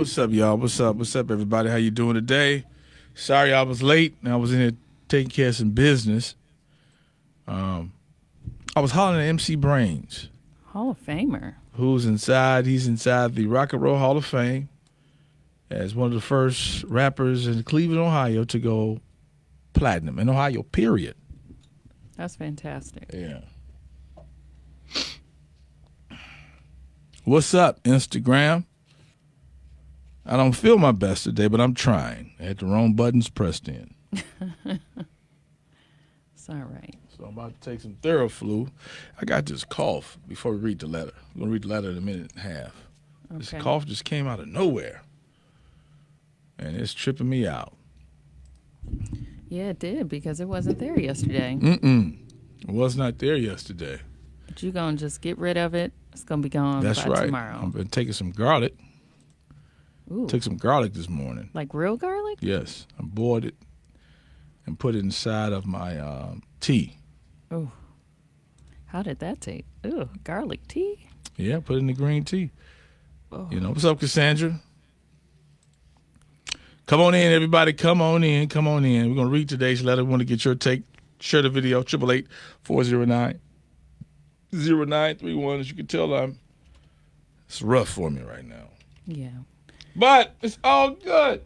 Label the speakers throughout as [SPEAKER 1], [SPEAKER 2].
[SPEAKER 1] What's up, y'all? What's up, everybody? How you doing today? Sorry I was late. I was in here taking care of some business. I was hollering at MC Brains.
[SPEAKER 2] Hall of Famer.
[SPEAKER 1] Who's inside? He's inside the Rock and Roll Hall of Fame as one of the first rappers in Cleveland, Ohio to go platinum. In Ohio, period.
[SPEAKER 2] That's fantastic.
[SPEAKER 1] Yeah. What's up, Instagram? I don't feel my best today, but I'm trying. I had the wrong buttons pressed in.
[SPEAKER 2] It's all right.
[SPEAKER 1] So I'm about to take some Theraflu. I got this cough before we read the letter. We're going to read the letter in a minute and a half. Okay. This cough just came out of nowhere, and it's tripping me out.
[SPEAKER 2] Yeah, it did, because it wasn't there yesterday.
[SPEAKER 1] It was not there yesterday.
[SPEAKER 2] But you're going to just get rid of it. It's going to be gone
[SPEAKER 1] That's
[SPEAKER 2] by
[SPEAKER 1] right.
[SPEAKER 2] tomorrow.
[SPEAKER 1] I've been taking some garlic.
[SPEAKER 2] Ooh.
[SPEAKER 1] Took some garlic this morning.
[SPEAKER 2] Like real garlic?
[SPEAKER 1] Yes. I boiled it and put it inside of my tea.
[SPEAKER 2] Oh, how did that taste? Ooh, garlic tea?
[SPEAKER 1] Yeah, put it in the green tea.
[SPEAKER 2] Oh.
[SPEAKER 1] You know, what's up, Cassandra? Come on in, everybody. Come on in. We're going to read today's letter. We want to get your take. Share the video, 888-409-0931. As you can tell, it's rough for me right now.
[SPEAKER 2] Yeah.
[SPEAKER 1] But it's all good.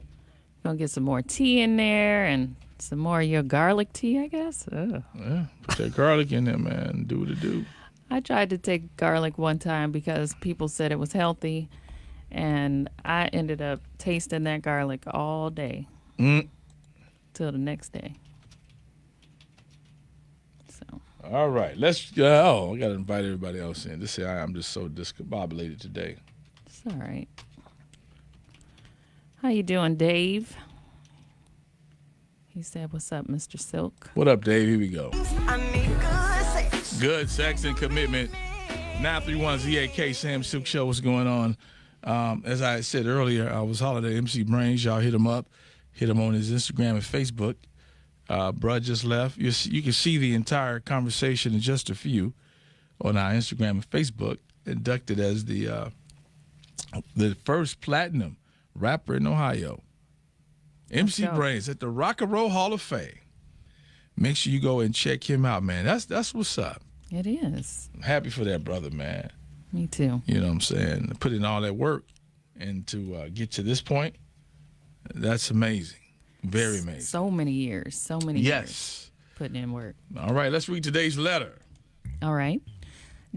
[SPEAKER 2] Gonna get some more tea in there and some more of your garlic tea, I guess. Ugh.
[SPEAKER 1] Yeah, put that garlic in there, man. Do what it do.
[SPEAKER 2] I tried to take garlic one time because people said it was healthy, and I ended up tasting that garlic all day till the next day. So.
[SPEAKER 1] All right, let's go. I got to invite everybody else in. This I'm just so discombobulated today.
[SPEAKER 2] It's all right. How you doing, Dave? He said, what's up, Mr. Sylk?
[SPEAKER 1] What up, Dave? Here we go. Good sex and commitment. 931-ZAK, Sam Sylk Show. What's going on? As I said earlier, I was hollering at MC Brains. Y'all hit him up. Hit him on his Instagram and Facebook. Bruh just left. You can see the entire conversation in just a few on our Instagram and Facebook. Inducted as the first platinum rapper in Ohio. MC Brains at the Rock and Roll Hall of Fame. Make sure you go and check him out, man. That's what's up.
[SPEAKER 2] It is.
[SPEAKER 1] I'm happy for that brother, man.
[SPEAKER 2] Me too.
[SPEAKER 1] You know what I'm saying? Put in all that work and to get to this point, that's amazing. Very amazing.
[SPEAKER 2] So many years.
[SPEAKER 1] Yes.
[SPEAKER 2] Putting in work.
[SPEAKER 1] All right, let's read today's letter.
[SPEAKER 2] All right.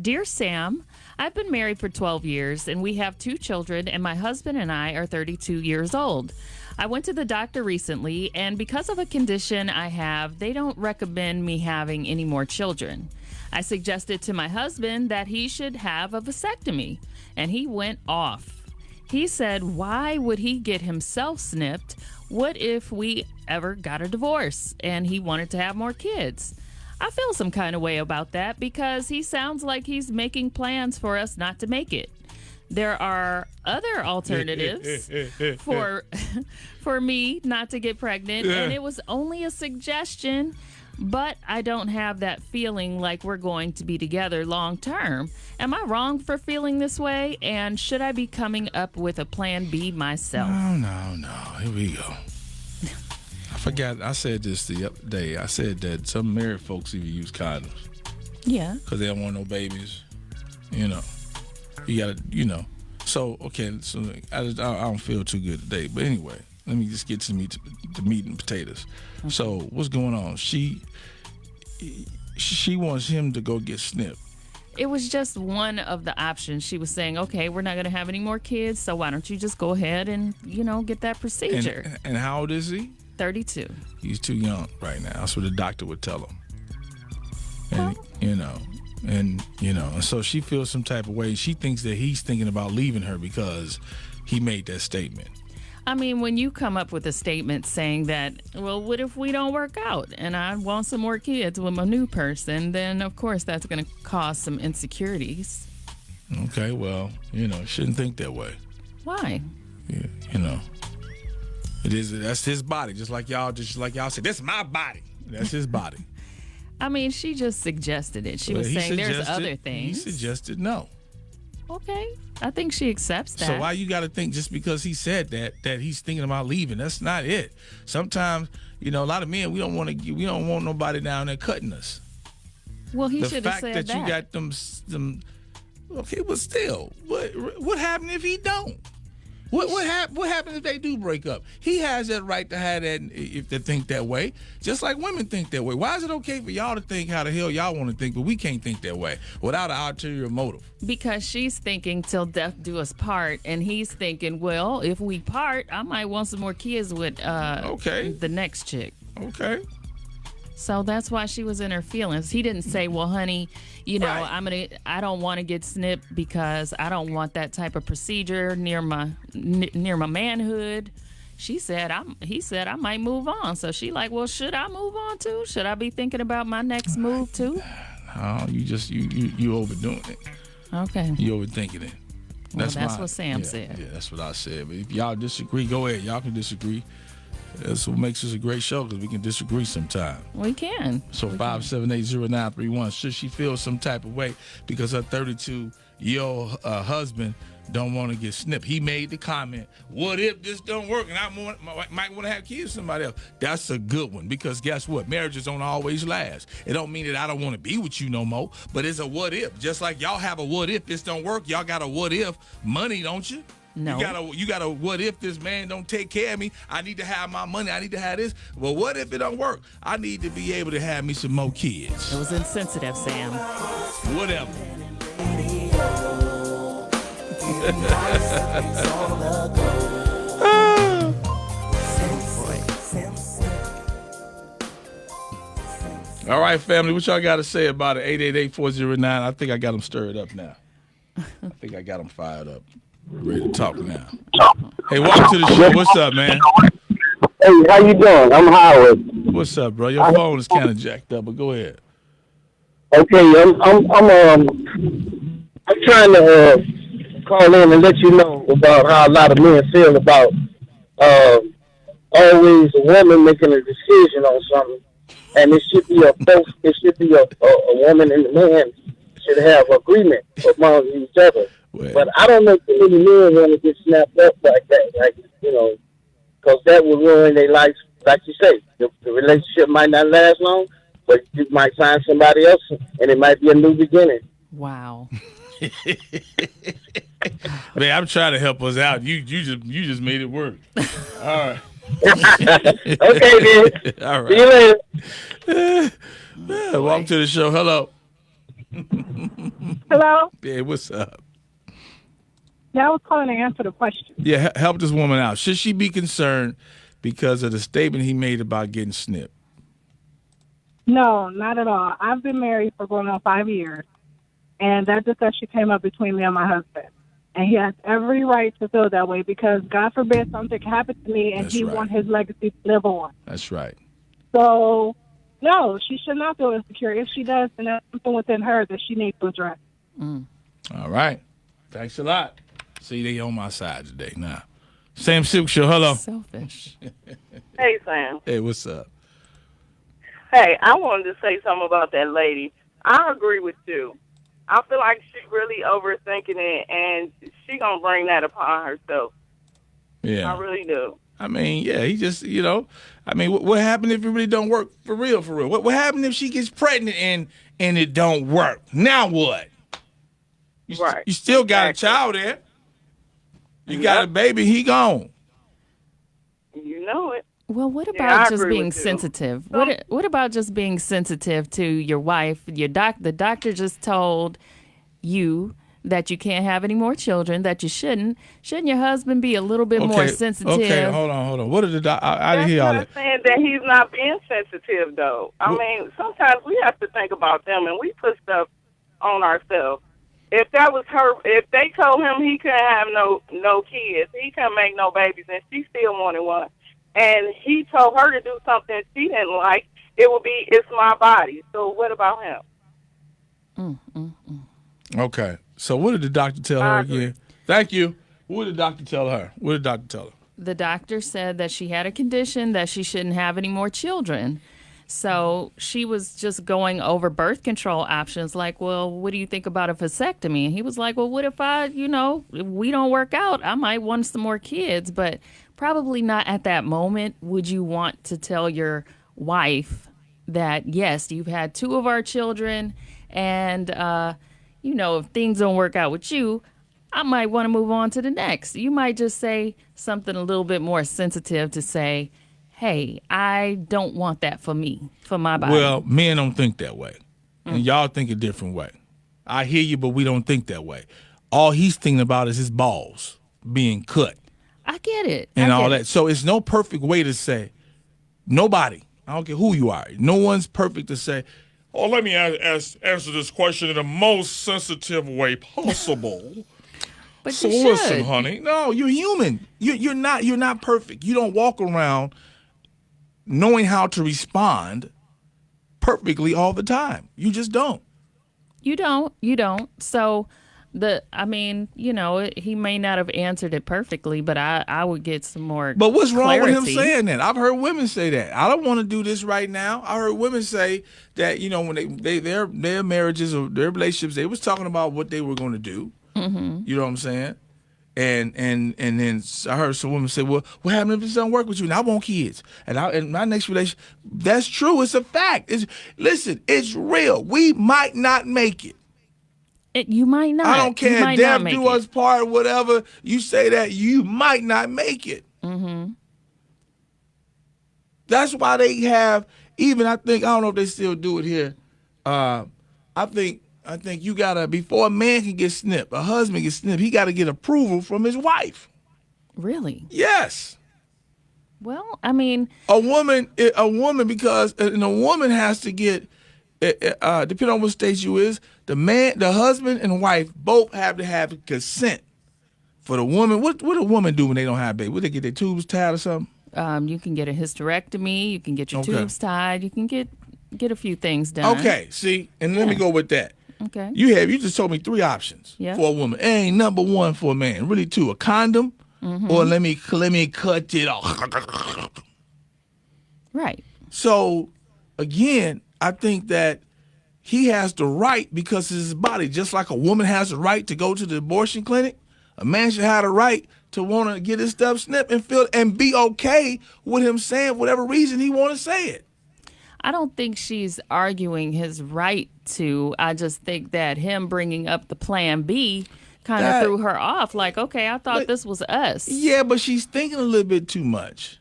[SPEAKER 2] Dear Sam, I've been married for 12 years, and we have 2 children, and my husband and I are 32 years old. I went to the doctor recently, and because of a condition I have, they don't recommend me having any more children. I suggested to my husband that he should have a vasectomy, and he went off. He said, why would he get himself snipped? What if we ever got a divorce and he wanted to have more kids? I feel some kind of way about that because he sounds like he's making plans for us not to make it. There are other alternatives for me not to get pregnant, and it was only a suggestion, but I don't have that feeling like we're going to be together long term. Am I wrong for feeling this way, and should I be coming up with a plan B myself?
[SPEAKER 1] No. Here we go. I forgot. I said this the other day. I said that some married folks even use condoms.
[SPEAKER 2] Yeah.
[SPEAKER 1] Because they don't want no babies. You know. You got to, you know. So, okay. So I don't feel too good today. But anyway, let me just get to the meat and potatoes. Okay. So what's going on? She wants him to go get snipped.
[SPEAKER 2] It was just one of the options. She was saying, okay, we're not going to have any more kids, so why don't you just go ahead and, get that procedure.
[SPEAKER 1] And how old is he?
[SPEAKER 2] 32.
[SPEAKER 1] He's too young right now. That's what the doctor would tell him. And, and so she feels some type of way. She thinks that he's thinking about leaving her because he made that statement.
[SPEAKER 2] I mean, when you come up with a statement saying that, well, what if we don't work out and I want some more kids with my new person, then of course that's going to cause some insecurities.
[SPEAKER 1] Okay, well, shouldn't think that way.
[SPEAKER 2] Why?
[SPEAKER 1] Yeah, that's his body. Just like y'all said, this is my body. That's his body.
[SPEAKER 2] I mean, she just suggested it. She was saying there's other things.
[SPEAKER 1] He suggested no.
[SPEAKER 2] Okay. I think she accepts that.
[SPEAKER 1] So why you got to think just because he said that he's thinking about leaving? That's not it. Sometimes, a lot of men, we don't want nobody down there cutting us.
[SPEAKER 2] Well, he
[SPEAKER 1] The
[SPEAKER 2] should have
[SPEAKER 1] fact
[SPEAKER 2] said
[SPEAKER 1] that you got them. Okay, but still, what happened if he don't? What happens if they do break up? He has that right to have that, if they think that way, just like women think that way. Why is it okay for y'all to think how the hell y'all want to think, but we can't think that way without an ulterior motive?
[SPEAKER 2] Because she's thinking till death do us part, and he's thinking, well, if we part, I might want some more kids with the next chick.
[SPEAKER 1] Okay.
[SPEAKER 2] So that's why she was in her feelings. He didn't say, well, honey,
[SPEAKER 1] Right.
[SPEAKER 2] I don't want to get snipped because I don't want that type of procedure near my manhood. He said I might move on. So she like, well, should I move on too? Should I be thinking about my next move too?
[SPEAKER 1] No, you overdoing it.
[SPEAKER 2] Okay.
[SPEAKER 1] You overthinking it.
[SPEAKER 2] That's what Sam said.
[SPEAKER 1] Yeah, that's what I said. But if y'all disagree, go ahead. Y'all can disagree. That's what makes this a great show, because we can disagree sometime.
[SPEAKER 2] We can.
[SPEAKER 1] So 5780931. Should she feel some type of way because her 32-year-old husband don't want to get snipped? He made the comment, what if this don't work and I might want to have kids with somebody else? That's a good one, because guess what? Marriages don't always last. It don't mean that I don't want to be with you no more, but it's a what if. Just like y'all have a what if this don't work, y'all got a what if money, don't you?
[SPEAKER 2] No.
[SPEAKER 1] You got a what if this man don't take care of me? I need to have my money. I need to have this. Well, what if it don't work? I need to be able to have me some more kids.
[SPEAKER 2] It was insensitive, Sam.
[SPEAKER 1] Whatever. All right, family, what y'all got to say about it? 888-409. I think I got them stirred up now. I think I got them fired up. Ready to talk now. Hey, welcome to the show. What's up, man?
[SPEAKER 3] Hey, how you doing? I'm Howard.
[SPEAKER 1] What's up, bro? Your phone is kind of jacked up, but go ahead.
[SPEAKER 3] Okay, I'm trying to call in and let you know about how a lot of men feel about always a woman making a decision on something, and it should be a woman and a man should have agreement among each other.
[SPEAKER 1] Well,
[SPEAKER 3] but I don't know too many men want to get snapped up like that, because that would ruin their life. Like you say, the relationship might not last long, but you might find somebody else, and it might be a new beginning.
[SPEAKER 2] Wow.
[SPEAKER 1] Man, I'm trying to help us out. You just made it work. All right.
[SPEAKER 3] Okay, then.
[SPEAKER 1] All right.
[SPEAKER 3] See you later.
[SPEAKER 1] Welcome to the show. Hello.
[SPEAKER 4] Hello?
[SPEAKER 1] Yeah, what's up?
[SPEAKER 4] Yeah, I was calling to answer the question.
[SPEAKER 1] Yeah, help this woman out. Should she be concerned because of the statement he made about getting snipped?
[SPEAKER 4] No, not at all. I've been married for going on 5 years, and that discussion came up between me and my husband. And he has every right to feel that way because, God forbid, something happen to me and
[SPEAKER 1] That's
[SPEAKER 4] he
[SPEAKER 1] right.
[SPEAKER 4] wants his legacy to live on.
[SPEAKER 1] That's right.
[SPEAKER 4] So, no, she should not feel insecure. If she does, then that's something within her that she needs to address.
[SPEAKER 1] All right. Thanks a lot. See, they on my side today now. Sam Sylk Show, hello.
[SPEAKER 2] Selfish.
[SPEAKER 5] Hey, Sam.
[SPEAKER 1] Hey, what's up?
[SPEAKER 5] Hey, I wanted to say something about that lady. I agree with you. I feel like she's really overthinking it, and she going to bring that upon herself.
[SPEAKER 1] Yeah.
[SPEAKER 5] I really do.
[SPEAKER 1] I mean, yeah, he just, what happened if it really don't work for real? What happened if she gets pregnant and it don't work? Now what?
[SPEAKER 5] Right.
[SPEAKER 1] You still got a child there. You got a baby, he gone.
[SPEAKER 5] You know it.
[SPEAKER 2] Well, what
[SPEAKER 5] I
[SPEAKER 2] about just
[SPEAKER 5] agree
[SPEAKER 2] being
[SPEAKER 5] with you.
[SPEAKER 2] sensitive? What about just being sensitive to your wife? The doctor just told you that you can't have any more children, that you shouldn't. Shouldn't your husband be a little bit more sensitive?
[SPEAKER 1] Okay, hold on. What did the doctor? I didn't hear all that.
[SPEAKER 5] That's not saying that he's not being sensitive, though. I mean, sometimes we have to think about them, and we put stuff on ourselves. If that was her, if they told him he couldn't have no kids, he couldn't make no babies, and she still wanted one, and he told her to do something she didn't like, it would be, it's my body. So what about him?
[SPEAKER 1] Okay. So what did the doctor tell her again? Thank you. What did the doctor tell her? What did the doctor tell her?
[SPEAKER 2] The doctor said that she had a condition that she shouldn't have any more children. So she was just going over birth control options like, well, what do you think about a vasectomy? And he was like, well, what if if we don't work out? I might want some more kids, but probably not at that moment would you want to tell your wife that, yes, you've had 2 of our children and, if things don't work out with you, I might want to move on to the next. You might just say something a little bit more sensitive to say, hey, I don't want that for me, for my body.
[SPEAKER 1] Well, men don't think that way. And y'all think a different way. I hear you, but we don't think that way. All he's thinking about is his balls being cut.
[SPEAKER 2] I get it.
[SPEAKER 1] And
[SPEAKER 2] I
[SPEAKER 1] all
[SPEAKER 2] get
[SPEAKER 1] that.
[SPEAKER 2] it.
[SPEAKER 1] So it's no perfect way to say, nobody, I don't care who you are, no one's perfect to say, oh, let me answer this question in the most sensitive way possible.
[SPEAKER 2] But
[SPEAKER 1] So
[SPEAKER 2] you
[SPEAKER 1] listen,
[SPEAKER 2] should.
[SPEAKER 1] honey. No, you're human. You're not perfect. You don't walk around knowing how to respond perfectly all the time. You just don't.
[SPEAKER 2] You don't. So he may not have answered it perfectly, but I would get some more
[SPEAKER 1] But what's wrong with him
[SPEAKER 2] clarity.
[SPEAKER 1] saying that? I've heard women say that. I don't want to do this right now. I heard women say that, when their marriages or their relationships, they was talking about what they were going to do. Mm-hmm. You know what I'm saying? And then I heard some women say, well, what happens if this doesn't work with you? And I want kids. And my next relationship, that's true. It's a fact. Listen, it's real. We might not make it.
[SPEAKER 2] You might not.
[SPEAKER 1] I don't
[SPEAKER 2] You
[SPEAKER 1] care.
[SPEAKER 2] might
[SPEAKER 1] Death
[SPEAKER 2] not
[SPEAKER 1] do
[SPEAKER 2] make
[SPEAKER 1] us
[SPEAKER 2] it.
[SPEAKER 1] part, whatever. You say that, you might not make it.
[SPEAKER 2] Mm-hmm.
[SPEAKER 1] That's why they have, I don't know if they still do it here. I think you gotta, before a man can get snipped, a husband gets snipped, he gotta get approval from his wife.
[SPEAKER 2] Really?
[SPEAKER 1] Yes.
[SPEAKER 2] Well, I mean,
[SPEAKER 1] A woman, because a woman has to get, depending on what stage you is, the husband and wife both have to have consent. For the woman, what do a woman do when they don't have a baby? Would they get their tubes tied or something?
[SPEAKER 2] you can get a hysterectomy. You can get your
[SPEAKER 1] Okay.
[SPEAKER 2] tubes tied. You can get a few things done.
[SPEAKER 1] Okay, see, and let me go with that.
[SPEAKER 2] Okay.
[SPEAKER 1] You just told me 3 options
[SPEAKER 2] Yeah.
[SPEAKER 1] for a woman. It ain't number 1 for a man. Really 2, a condom,
[SPEAKER 2] Mm-hmm.
[SPEAKER 1] or let me cut it off.
[SPEAKER 2] Right.
[SPEAKER 1] So again, I think that he has the right, because it's his body, just like a woman has the right to go to the abortion clinic. A man should have the right to want to get his stuff snipped and be okay with him saying whatever reason he want to say it.
[SPEAKER 2] I don't think she's arguing his right to. I just think that him bringing up the plan B kind of
[SPEAKER 1] That-
[SPEAKER 2] threw her off. Like, okay, I thought
[SPEAKER 1] But-
[SPEAKER 2] this was us.
[SPEAKER 1] Yeah, but she's thinking a little bit too much.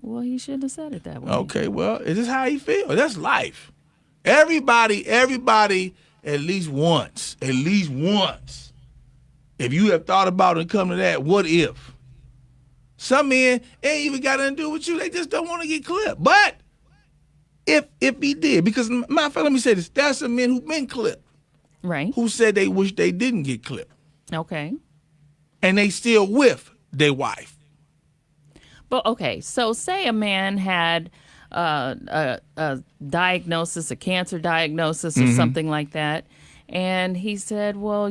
[SPEAKER 2] Well, he shouldn't have said it that way.
[SPEAKER 1] Okay, well, is this how he feel? That's life. Everybody, at least once. If you have thought about it and come to that, what if? Some men ain't even got nothing to do with you. They just don't want to get clipped. But if he did, because matter of fact, let me say this: there's some men who've been clipped
[SPEAKER 2] Right.
[SPEAKER 1] who said they wish they didn't get clipped,
[SPEAKER 2] Okay.
[SPEAKER 1] and they still with their wife.
[SPEAKER 2] But okay, so say a man had a diagnosis, a cancer diagnosis, or something like that, and he said, "Well,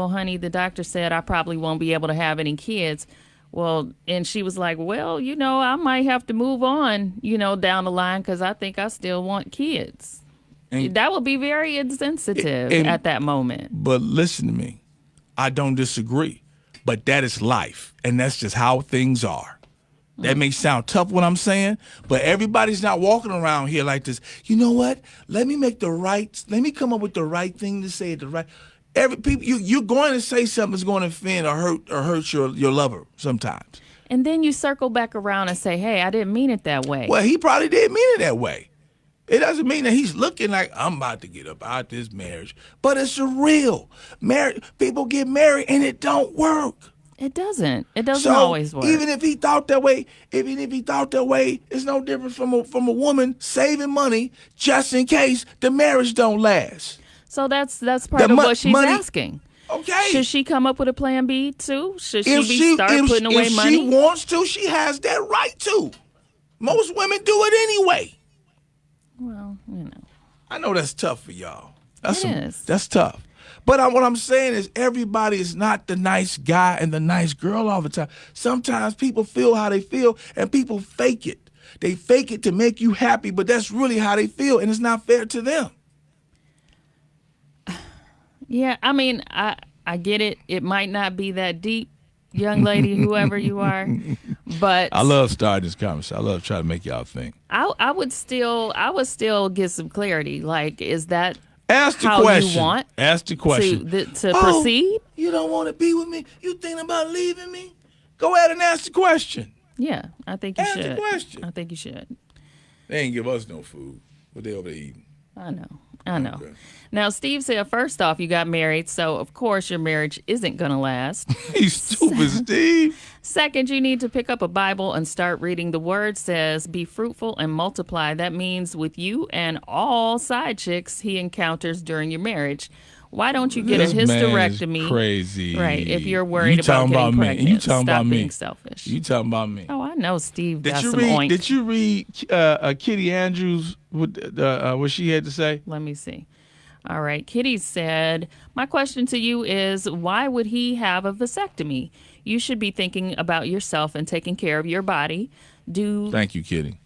[SPEAKER 2] honey, the doctor said I probably won't be able to have any kids." Well, and she was like, "Well, I might have to move on, down the line because I think I still want kids."
[SPEAKER 1] And-
[SPEAKER 2] That would be very insensitive
[SPEAKER 1] And-
[SPEAKER 2] at that moment.
[SPEAKER 1] But listen to me. I don't disagree. But that is life. And that's just how things are. That may sound tough what I'm saying, but everybody's not walking around here like this. You know what? Let me come up with the right thing to say at the right. You're going to say something that's going to offend or hurt your lover sometimes.
[SPEAKER 2] And then you circle back around and say, "Hey, I didn't mean it that way."
[SPEAKER 1] Well, he probably didn't mean it that way. It doesn't mean that he's looking like, I'm about to get up out this marriage. But it's a real marriage. People get married and it don't work.
[SPEAKER 2] It doesn't. It doesn't
[SPEAKER 1] So
[SPEAKER 2] always work.
[SPEAKER 1] even if he thought that way, it's no different from a woman saving money just in case the marriage don't last.
[SPEAKER 2] So that's part of what she's
[SPEAKER 1] money-
[SPEAKER 2] asking.
[SPEAKER 1] Okay.
[SPEAKER 2] Should she come up with a plan B too? Should
[SPEAKER 1] if
[SPEAKER 2] she start putting away
[SPEAKER 1] if
[SPEAKER 2] money?
[SPEAKER 1] she wants to, she has that right to. Most women do it anyway.
[SPEAKER 2] Well,
[SPEAKER 1] I know that's tough for y'all.
[SPEAKER 2] It is.
[SPEAKER 1] That's tough. But what I'm saying is everybody is not the nice guy and the nice girl all the time. Sometimes people feel how they feel and people fake it. They fake it to make you happy, but that's really how they feel, and it's not fair to them.
[SPEAKER 2] Yeah, I mean, I get it. It might not be that deep, young lady, whoever you are, but
[SPEAKER 1] I love starting this conversation. I love trying to make y'all think.
[SPEAKER 2] I would still get some clarity. Like, is that
[SPEAKER 1] Ask the
[SPEAKER 2] how
[SPEAKER 1] question.
[SPEAKER 2] you want
[SPEAKER 1] Ask the question.
[SPEAKER 2] to proceed?
[SPEAKER 1] You don't want to be with me? You thinking about leaving me? Go ahead and ask the question.
[SPEAKER 2] Yeah, I think you
[SPEAKER 1] Ask
[SPEAKER 2] should.
[SPEAKER 1] the question.
[SPEAKER 2] I think you should.
[SPEAKER 1] They ain't give us no food. What they over there eating?
[SPEAKER 2] I know.
[SPEAKER 1] Okay.
[SPEAKER 2] Now, Steve said, first off, you got married, so of course your marriage isn't going to last.
[SPEAKER 1] He's stupid, Steve.
[SPEAKER 2] Second, you need to pick up a Bible and start reading. The word says, be fruitful and multiply. That means with you and all side chicks he encounters during your marriage. Why don't you get
[SPEAKER 1] This
[SPEAKER 2] a
[SPEAKER 1] man is
[SPEAKER 2] hysterectomy?
[SPEAKER 1] crazy.
[SPEAKER 2] Right, if you're worried
[SPEAKER 1] You talking
[SPEAKER 2] about getting
[SPEAKER 1] me.
[SPEAKER 2] pregnant.
[SPEAKER 1] You talking
[SPEAKER 2] Stop
[SPEAKER 1] about me.
[SPEAKER 2] being selfish.
[SPEAKER 1] You talking about me.
[SPEAKER 2] Oh, I know Steve got
[SPEAKER 1] Did you
[SPEAKER 2] some
[SPEAKER 1] read?
[SPEAKER 2] oink.
[SPEAKER 1] Did you read Kitty Andrews? What she had to say?
[SPEAKER 2] Let me see. All right. Kitty said, my question to you is, why would he have a vasectomy? You should be thinking about yourself and taking care of your body.
[SPEAKER 1] Thank you, Kitty.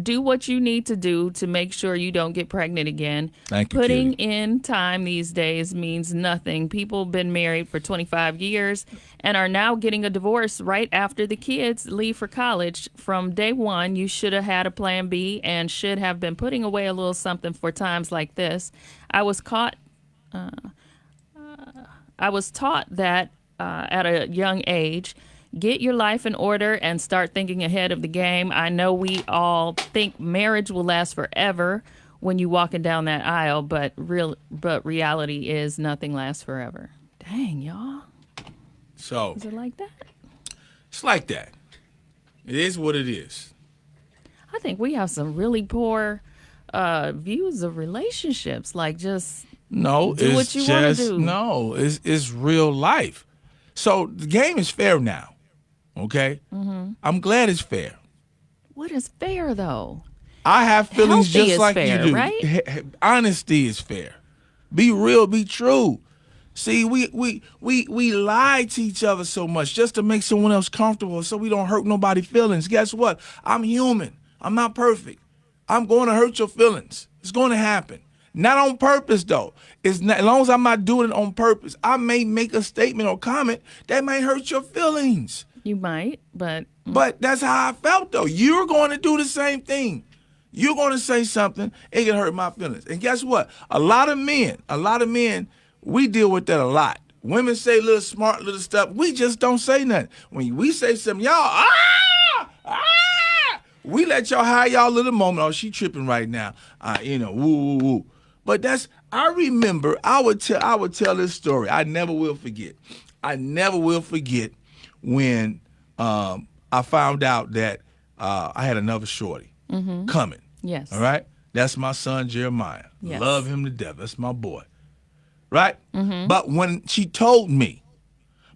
[SPEAKER 2] Do what you need to do to make sure you don't get pregnant again.
[SPEAKER 1] Thank you,
[SPEAKER 2] Putting
[SPEAKER 1] Kitty.
[SPEAKER 2] in time these days means nothing. People have been married for 25 years and are now getting a divorce right after the kids leave for college. From day one, you should have had a plan B and should have been putting away a little something for times like this. I was taught that at a young age. Get your life in order and start thinking ahead of the game. I know we all think marriage will last forever when you walking down that aisle, but reality is nothing lasts forever. Dang, y'all.
[SPEAKER 1] So
[SPEAKER 2] Is it like that?
[SPEAKER 1] it's like that. It is what it is.
[SPEAKER 2] I think we have some really poor views of relationships. Like, just
[SPEAKER 1] No,
[SPEAKER 2] do
[SPEAKER 1] it's
[SPEAKER 2] what you wanna
[SPEAKER 1] just
[SPEAKER 2] do.
[SPEAKER 1] no. It's real life. So the game is fair now. Okay, I'm glad it's fair.
[SPEAKER 2] what is fair, though?
[SPEAKER 1] I have feelings
[SPEAKER 2] Healthy
[SPEAKER 1] just
[SPEAKER 2] is
[SPEAKER 1] like
[SPEAKER 2] fair,
[SPEAKER 1] you do.
[SPEAKER 2] right?
[SPEAKER 1] Honesty is fair. Be real. Be true. See, we lie to each other so much just to make someone else comfortable, so we don't hurt nobody's feelings. Guess what? I'm human. I'm not perfect. I'm going to hurt your feelings. It's going to happen. Not on purpose, though. It's not, as long as I'm not doing it on purpose. I may make a statement or comment that may hurt your feelings.
[SPEAKER 2] You might, but
[SPEAKER 1] But that's how I felt, though. You're going to do the same thing. You're going to say something, it can hurt my feelings. And guess what? A lot of men, we deal with that a lot. Women say little smart little stuff. We just don't say nothing. When we say something, y'all, we let y'all have y'all little moment. Oh, she tripping right now. Woo, woo, woo. But I remember, I would tell this story. I never will forget. When I found out that I had another shorty coming.
[SPEAKER 2] yes.
[SPEAKER 1] All right? That's my son, Jeremiah.
[SPEAKER 2] Yes.
[SPEAKER 1] Love him to death. That's my boy. Right? But when she told me,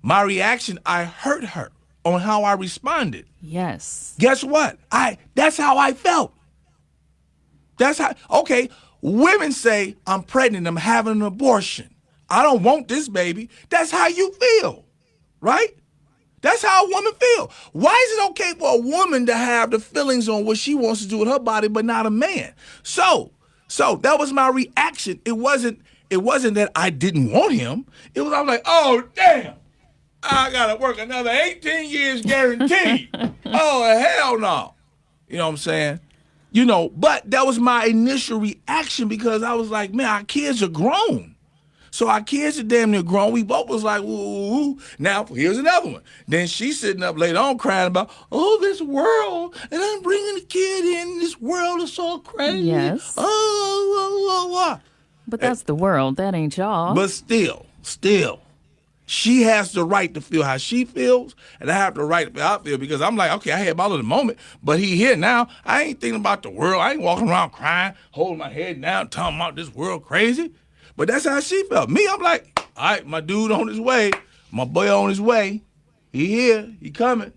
[SPEAKER 1] my reaction, I hurt her on how I responded.
[SPEAKER 2] Yes.
[SPEAKER 1] Guess what? That's how I felt. Okay, women say, I'm pregnant, I'm having an abortion. I don't want this baby. That's how you feel, right? That's how a woman feel. Why is it okay for a woman to have the feelings on what she wants to do with her body, but not a man? So that was my reaction. It wasn't that I didn't want him. I was like, oh damn, I gotta work another 18 years guaranteed. Oh hell no. You know what I'm saying? But that was my initial reaction because I was like, man, our kids are grown. So our kids are damn near grown. We both was like, ooh. Now, here's another one. Then she's sitting up later on crying about, this world, and I'm bringing the kid in. This world is so crazy.
[SPEAKER 2] Yes. But that's the world. That ain't y'all.
[SPEAKER 1] But still, she has the right to feel how she feels, and I have the right to feel how I feel because I'm like, okay, I had my little moment, but he here now. I ain't thinking about the world. I ain't walking around crying, holding my head down, talking about this world crazy. But that's how she felt. Me, I'm like, all right, my dude on his way, my boy on his way. He here, he coming.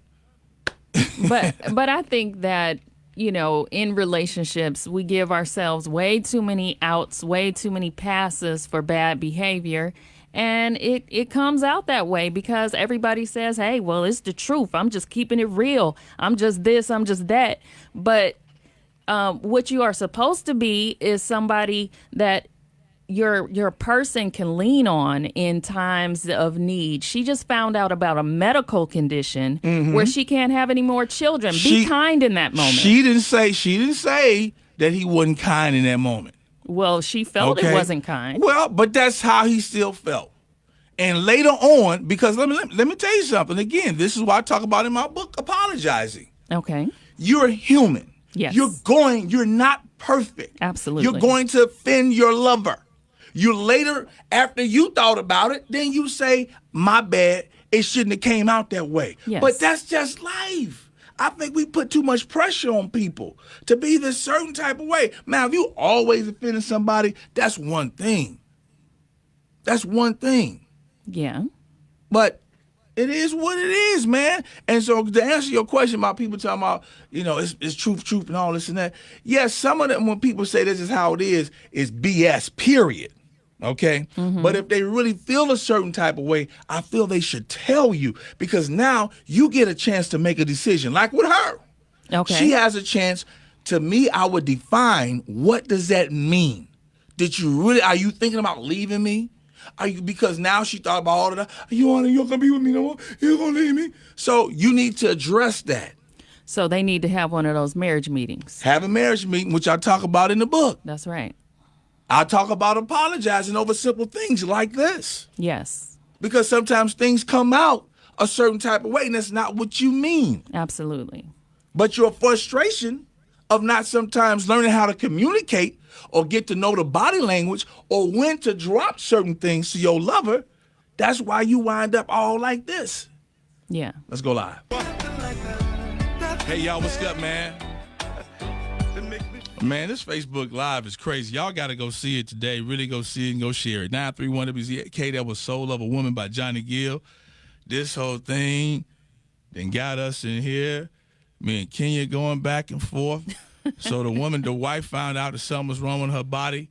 [SPEAKER 2] But I think that, in relationships, we give ourselves way too many outs, way too many passes for bad behavior. And it comes out that way because everybody says, hey, well, it's the truth. I'm just keeping it real. I'm just this, I'm just that. But what you are supposed to be is somebody that your person can lean on in times of need. She just found out about a medical condition where she can't have any more children. Be kind in that moment.
[SPEAKER 1] She didn't say that he wasn't kind in that moment.
[SPEAKER 2] Well, she felt it wasn't kind.
[SPEAKER 1] Well, but that's how he still felt. And later on, because let me tell you something. Again, this is what I talk about in my book, Apologizing.
[SPEAKER 2] Okay.
[SPEAKER 1] You're human.
[SPEAKER 2] Yes.
[SPEAKER 1] You're not perfect.
[SPEAKER 2] Absolutely.
[SPEAKER 1] You're going to offend your lover. You later, after you thought about it, then you say, my bad, it shouldn't have came out that way.
[SPEAKER 2] Yes.
[SPEAKER 1] But that's just life. I think we put too much pressure on people to be this certain type of way. Man, if you always offending somebody, that's one thing. That's one thing.
[SPEAKER 2] Yeah.
[SPEAKER 1] But it is what it is, man. And so to answer your question about people talking about, it's truth, and all this and that. Yes, some of them, when people say this is how it is BS, period. Okay? But if they really feel a certain type of way, I feel they should tell you because now you get a chance to make a decision. Like with her.
[SPEAKER 2] Okay.
[SPEAKER 1] She has a chance. To me, I would define, what does that mean? Are you thinking about leaving me? Because now she thought about all of that. You're not gonna be with me no more. You're gonna leave me. So you need to address that.
[SPEAKER 2] So they need to have one of those marriage meetings.
[SPEAKER 1] Have a marriage meeting, which I talk about in the book.
[SPEAKER 2] That's right.
[SPEAKER 1] I talk about apologizing over simple things like this.
[SPEAKER 2] Yes.
[SPEAKER 1] Because sometimes things come out a certain type of way, and that's not what you mean.
[SPEAKER 2] Absolutely.
[SPEAKER 1] But your frustration of not sometimes learning how to communicate or get to know the body language or when to drop certain things to your lover, that's why you wind up all like this.
[SPEAKER 2] Yeah.
[SPEAKER 1] Let's go live. Hey, y'all, what's up, man? Man, this Facebook Live is crazy. Y'all got to go see it today. Really go see it and go share it. 931 WZK, that was Soul of a Woman by Johnny Gill. This whole thing then got us in here. Me and Kenya going back and forth. So the wife found out that something was wrong with her body,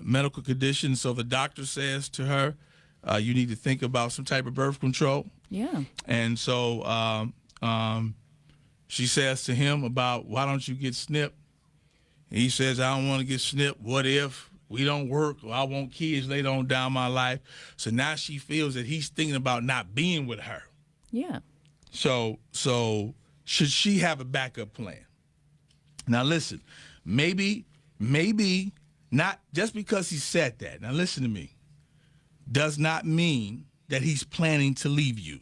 [SPEAKER 1] medical condition. So the doctor says to her, you need to think about some type of birth control.
[SPEAKER 2] Yeah.
[SPEAKER 1] And so she says to him about, why don't you get snipped? He says, I don't want to get snipped. What if we don't work or I want kids later on down my life? So now she feels that he's thinking about not being with her.
[SPEAKER 2] Yeah.
[SPEAKER 1] So should she have a backup plan? Now listen, maybe not just because he said that. Now listen to me. Does not mean that he's planning to leave you.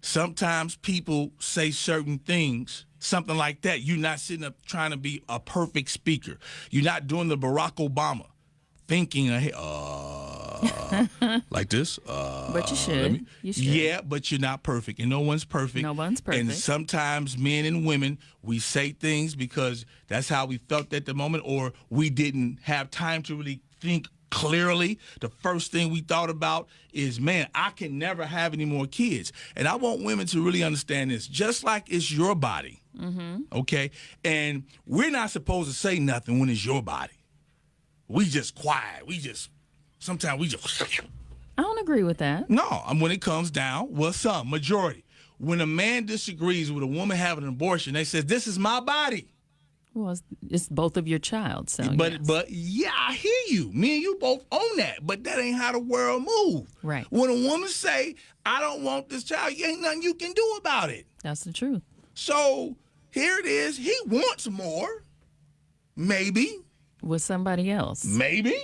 [SPEAKER 1] Sometimes people say certain things, something like that. You're not sitting up trying to be a perfect speaker. You're not doing the Barack Obama, thinking ahead, like this.
[SPEAKER 2] But you should.
[SPEAKER 1] Yeah, but you're not perfect, and no one's perfect.
[SPEAKER 2] No one's perfect.
[SPEAKER 1] And sometimes men and women, we say things because that's how we felt at the moment, or we didn't have time to really think clearly. The first thing we thought about is, man, I can never have any more kids. And I want women to really understand this. Just like it's your body, okay? And we're not supposed to say nothing when it's your body. We just quiet. Sometimes we just...
[SPEAKER 2] I don't agree with that.
[SPEAKER 1] No, when it comes down, majority. When a man disagrees with a woman having an abortion, they say, this is my body.
[SPEAKER 2] Well, it's both of your child, so
[SPEAKER 1] But yeah, I hear you. Me and you both own that, but that ain't how the world move.
[SPEAKER 2] Right.
[SPEAKER 1] When a woman say, I don't want this child, ain't nothing you can do about it.
[SPEAKER 2] That's the truth.
[SPEAKER 1] So here it is. He wants more. Maybe.
[SPEAKER 2] With somebody else.
[SPEAKER 1] Maybe.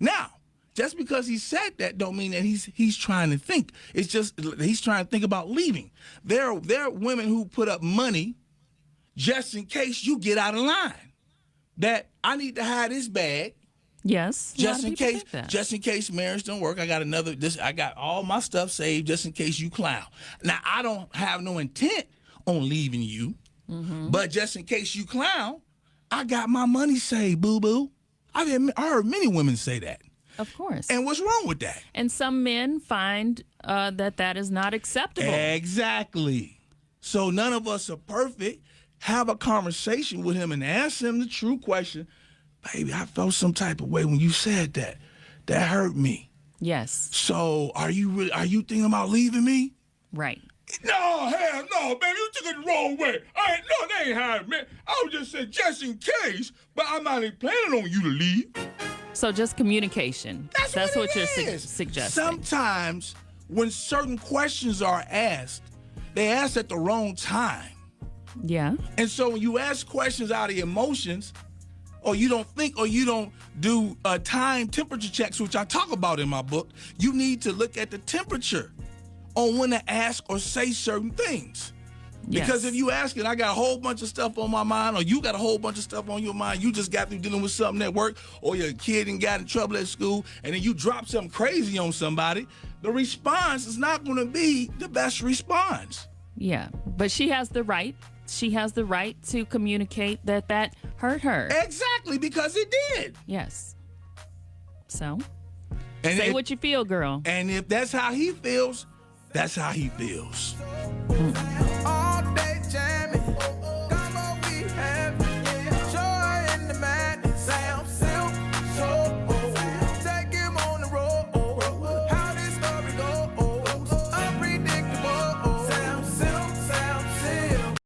[SPEAKER 1] Now, just because he said that don't mean that he's trying to think. It's just he's trying to think about leaving. There are women who put up money just in case you get out of line. That I need to hide this bag.
[SPEAKER 2] Yes.
[SPEAKER 1] Just in case marriage don't work. I got all my stuff saved just in case you clown. Now I don't have no intent on leaving you. But just in case you clown, I got my money saved, boo-boo. I heard many women say that.
[SPEAKER 2] Of course.
[SPEAKER 1] And what's wrong with that?
[SPEAKER 2] And some men find that is not acceptable.
[SPEAKER 1] Exactly. So none of us are perfect. Have a conversation with him and ask him the true question. Baby, I felt some type of way when you said that. That hurt me.
[SPEAKER 2] Yes.
[SPEAKER 1] So are you thinking about leaving me?
[SPEAKER 2] Right.
[SPEAKER 1] No, hell no, baby. You took it the wrong way. They ain't hiring me. I was just saying just in case, but I'm not even planning on you to leave.
[SPEAKER 2] So just communication. That's what you're
[SPEAKER 1] is.
[SPEAKER 2] suggesting.
[SPEAKER 1] Sometimes when certain questions are asked, they ask at the wrong time.
[SPEAKER 2] Yeah.
[SPEAKER 1] And so when you ask questions out of emotions, or you don't think, or you don't do time temperature checks, which I talk about in my book, you need to look at the temperature on when to ask or say certain things. Because if you ask it, I got a whole bunch of stuff on my mind, or you got a whole bunch of stuff on your mind, you just got through dealing with something at work, or your kid and got in trouble at school, and then you drop something crazy on somebody, the response is not going to be the best response.
[SPEAKER 2] Yeah, but she has the right. She has the right to communicate that hurt her.
[SPEAKER 1] Exactly, because it did.
[SPEAKER 2] Yes. So,
[SPEAKER 1] And
[SPEAKER 2] say what you feel, girl.
[SPEAKER 1] And if that's how he feels, that's how he feels.